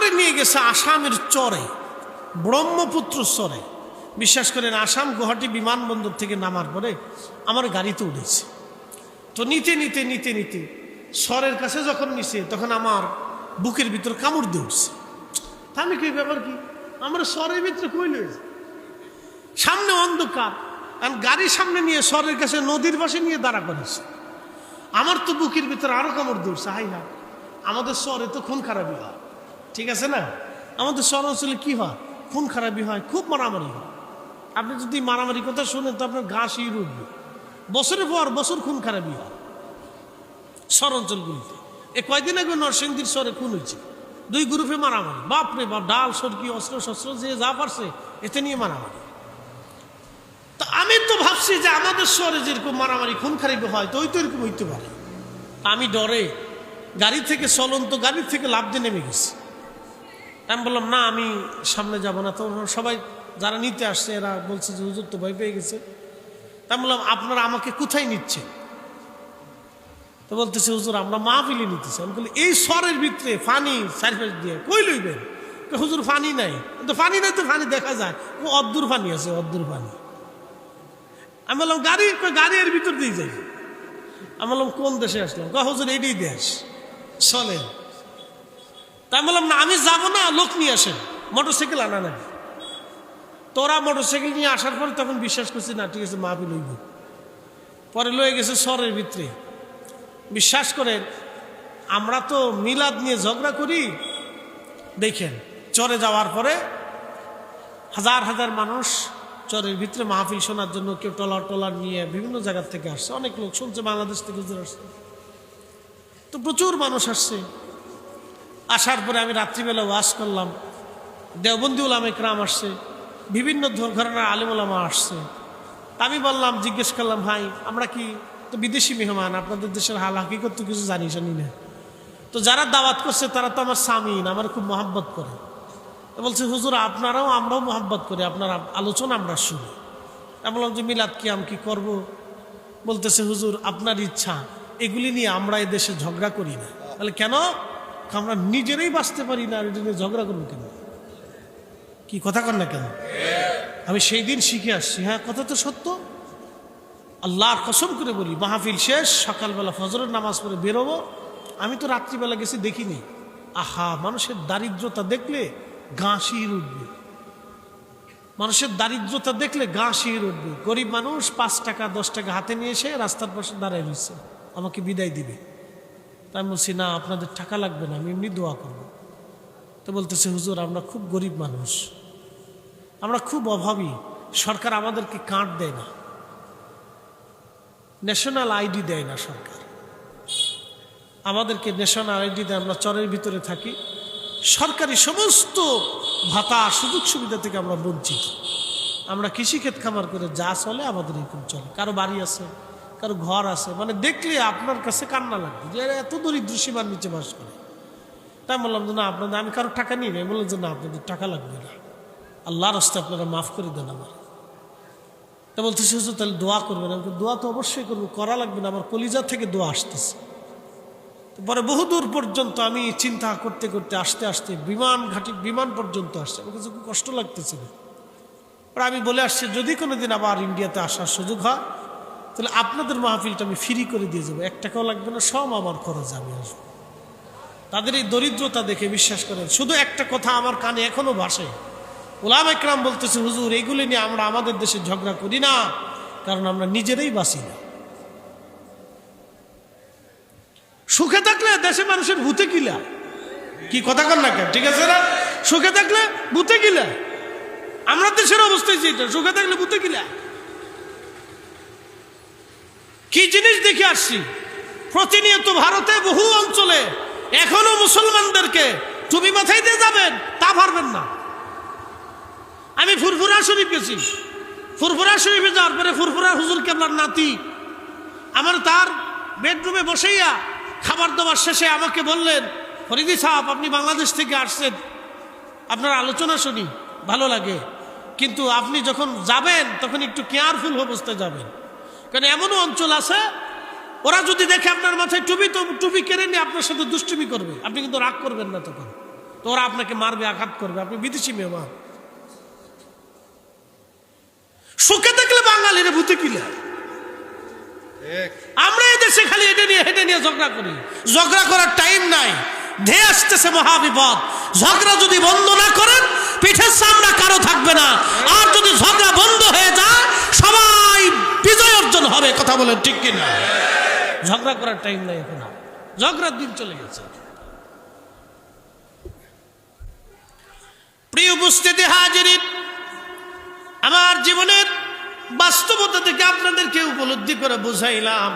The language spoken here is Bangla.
করে নিয়ে গেছে আসামের চরে, ব্রহ্মপুত্র চরে। বিশ্বাস করেন, আসাম গুয়াহাটি বিমানবন্দর থেকে নামার পরে আমার গাড়িতে উঠেছে। তো নিতে নিতে নিতে নিতে স্বরের কাছে যখন নিছে, তখন আমার বুকের ভিতর কামড় দিয়ে উঠছে। তা আমি কি ব্যাপার, কি আমার স্বরের ভিতরে কই লয়েছে, সামনে অন্ধকার, আর গাড়ির সামনে নিয়ে স্বরের কাছে নদীর পাশে নিয়ে দাঁড়া করেছে। আমার তো বুকের ভিতরে আরো কামড় দিয়ে উঠছে। হাই না, আমাদের স্বরে তো খুন খারাপি হয়, ঠিক আছে না? আমাদের স্বর অঞ্চলে কি হয়, খুন খারাপি হয়, খুব মারামারি হয়। আপনি যদি মারামারি কথা শুনেন তো আপনার গা শির উঠবে। বছরের পর বছর খুন খারাপি হয় স্বর অঞ্চলগুলিতে। এ কয়দিন আগে নরসিংদীর স্বরে খুন হয়েছে, 2 গ্রুপে মারামারি। বাপরে বাপ, ডাল সরকি অস্ত্র শস্ত্র যে যা পারছে এতে নিয়ে মারামারি। তা আমি তো ভাবছি যে আমাদের স্বরে যেরকম মারামারি খুন খারাপি হয়, তো ওই তো এরকম হইতে পারে। আমি ডরে গাড়ি থেকে, চলন্ত গাড়ি থেকে লাফ দিয়ে নেমে গেছি। আমি বললাম না, আমি সামনে যাব না। তো সবাই যারা নিতে আসছে এরা বলছে যে হুজুর তো ভয় পেয়ে গেছে। আমি বললাম আপনারা আমাকে কোথায় নিচ্ছেন? তো বলতেছে হুজুর আমরা মাহফিলে নিতেছি। আমি বলি এই স্বরের ভিতরে ফানি সার্ফেস দিয়ে কই লইবেন? হুজুর ফানি নাই। তো ফানি নাই তো ফানি দেখা যায়, অদ্দুর ফানি আছে, অদ্দুর ফানি। আমি বললাম গাড়ি এর ভিতর দিয়ে যাই। আমি বললাম কোন দেশে আসলাম? হুজুর এইটাই দেশ, চলেন। তা আমি বললাম না, আমি যাবো না, লোক নিয়ে আসেন, মোটরসাইকেল আনা নাই। তোরা মোটরসাইকেল নিয়ে আসার পর তখন বিশ্বাস করছি না, ঠিক আছে মাহফিল হইব। পরে লয়ে গেছে স্বরের ভিতরে। বিশ্বাস করেন, আমরা তো মিলাদ নিয়ে ঝগড়া করি। দেখেন, চরে যাওয়ার পরে হাজার হাজার মানুষ চরের ভিতরে মাহফিল শোনার জন্য, কেউ টলার নিয়ে বিভিন্ন জায়গার থেকে আসছে। অনেক লোক শুনছে, বাংলাদেশ থেকে আসছে, তো প্রচুর মানুষ আসছে। আসার পরে আমি রাত্রিবেলা ওয়াজ করলাম, দেওবন্দি উলামা ইকরাম আসছে, বিভিন্ন ঘরানার আলেম ওলামা আসছে। আমি বললাম, জিজ্ঞেস করলাম, ভাই আমরা কি তো বিদেশি মেহমান, আপনাদের দেশের হাল হাকিকত তো কিছু জানি না। তো যারা দাওয়াত করছে তারা তো আমার সামিন, আমার খুব মহাব্বত করে। বলছে হুজুর আপনারাও, আমরাও মহাব্বত করি, আপনার আলোচনা আমরা শুনি। আমি বললাম যে মিলাদ কিয়াম কি করব? বলতেছে হুজুর আপনার ইচ্ছা, এগুলি নিয়ে আমরা এই দেশে ঝগড়া করি না। বলে কেন? আমরা নিজেরাই বাঁচতে পারি না, এটা নিয়ে ঝগড়া করবো কেন? কি কথা কর না কেন? আমি সেই দিন শিখে আসছি। হ্যাঁ, কথা তো সত্য। আল্লাহর কসম করে বলি, মাহফিল শেষ, সকালবেলা ফজরের নামাজ পড়ে বেরোবো। আমি তো রাত্রিবেলা গেছি, দেখিনি। আহা, মানুষের দারিদ্রতা দেখলে গা শির উঠবে। মানুষের দারিদ্রতা দেখলে গা শির উঠবে। গরিব মানুষ 5 টাকা 10 টাকা হাতে নিয়ে এসে রাস্তার পাশে দাঁড়ায় রয়েছে, আমাকে বিদায় দিবে। তাই আমি বলছি না, আপনাদের টাকা লাগবে না, আমি এমনি দোয়া করবো। তো বলতেছে হুজুর আমরা খুব গরিব মানুষ, আমরা খুব অভাবী, সরকার আমাদেরকে কার্ড দেয় না, ন্যাশনাল আইডি দেয় না সরকার আমাদেরকে। ন্যাশনাল আইডি দেয়, আমরা চরের ভিতরে থাকি, সরকারি সমস্ত ভাতা সুযোগ সুবিধা থেকে আমরা বঞ্চিত। আমরা কৃষিক্ষেত খামার করে যা চলে আমাদের এরকম চলে। কারো বাড়ি আছে, কারো ঘর আছে, মানে দেখলে আপনার কাছে কান্না লাগবে যে এত দরিদ্র সীমার নিচে বাস করে। তাই বললাম যে না আপনাদের, আমি কারো টাকা নিই না। বললাম যে না, আপনাদের টাকা লাগবে না, আল্লাহর রাস্তায় আপনারা মাফ করে দেন আমার। তা বলতেছে হুজুর তাহলে দোয়া করবেন। আমাকে দোয়া তো অবশ্যই করবো, করা লাগবে না, আমার কলিজা থেকে দোয়া আসতেছে। পরে বহুদূর পর্যন্ত আমি চিন্তা করতে করতে আস্তে আস্তে বিমান পর্যন্ত আসছে। আমার কাছে খুব কষ্ট লাগতেছিল। পরে আমি বলে আসছি, যদি কোনোদিন আবার ইন্ডিয়াতে আসার সুযোগ হয় তাহলে আপনাদের মাহফিলটা আমি ফ্রি করে দিয়ে যাবো, 1 টাকাও লাগবে না, সব আমার খরচ, আমি আসবো। তাদের এই দরিদ্রতা দেখে বিশ্বাস করেন, শুধু একটা কথা আমার কানে এখনো ভাসে। উলামা ইকরাম বলতেছে হুজুর এইগুলি নিয়ে আমরা আমাদের দেশে ঝগড়া করি না, কারণ আমরা নিজেরাই বাঁচি না। সুখে থাকলে দেশে মানুষের ভূতে কিলা, কি কথা কর না কেন? ঠিক আছে না? সুখে থাকলে ভূতে কিলা, আমরা দেশের অবস্থায় যেটা, সুখে থাকলে ভূতে কিলা। কি জিনিস দেখে আসছি প্রতিনিয়ত ভারতে বহু অঞ্চলে এখনো মুসলমানদেরকে টুপি মাথায় দিয়ে যাবেন তা পারবেন না। আমি ফুরফুরা শরীফ গেছি, ফুরফুরা শরীফে যাওয়ার পরে ফুরফুরা হুজুর কেবলার নাতি আমার তার বেডরুমে বসেইয়া খাবার দাবার শেষে আমাকে বললেন, ফরিদি সাহেব আপনি বাংলাদেশ থেকে আসছেন, আপনার আলোচনা শুনি ভালো লাগে, কিন্তু আপনি যখন যাবেন তখন একটু কেয়ারফুল অবস্থায় যাবেন, কারণ এমনও অঞ্চল আছে ওরা যদি দেখে আপনার মাথায় টুপি, তো টুপি কেড়ে নিয়ে আপনার সাথে দুষ্টুমি করবে, আপনি কিন্তু রাগ করবেন না তখন। তো ওরা আপনাকে মারবে, আঘাত করবে, আপনি বিদেশি মেহমান। সুখে দেখলে বাঙালির ভূতে কিলে। আমরা এই দেশে খালি এটা নিয়ে হেঁটে নিয়ে ঝগড়া করি। ঝগড়া করার টাইম নাই, ধেয়ে আসতেছে মহাবিপদ। ঝগড়া যদি বন্ধ না করেন পিঠের সামনা কারো থাকবে না। আর যদি ঝগড়া বন্ধ হয়ে যায় সবাই বিজয় অর্জন হবে। কথা বলেন ঠিক কিনা? ঝগড়া করার টাইম নাই এখন, ঝগড়ার দিন চলে গেছে। প্রিয় উপস্থিতি হাজিরিন, আমার জীবনের বাস্তবতা থেকে আপনাদেরকে উপলব্ধি করে বুঝাইলাম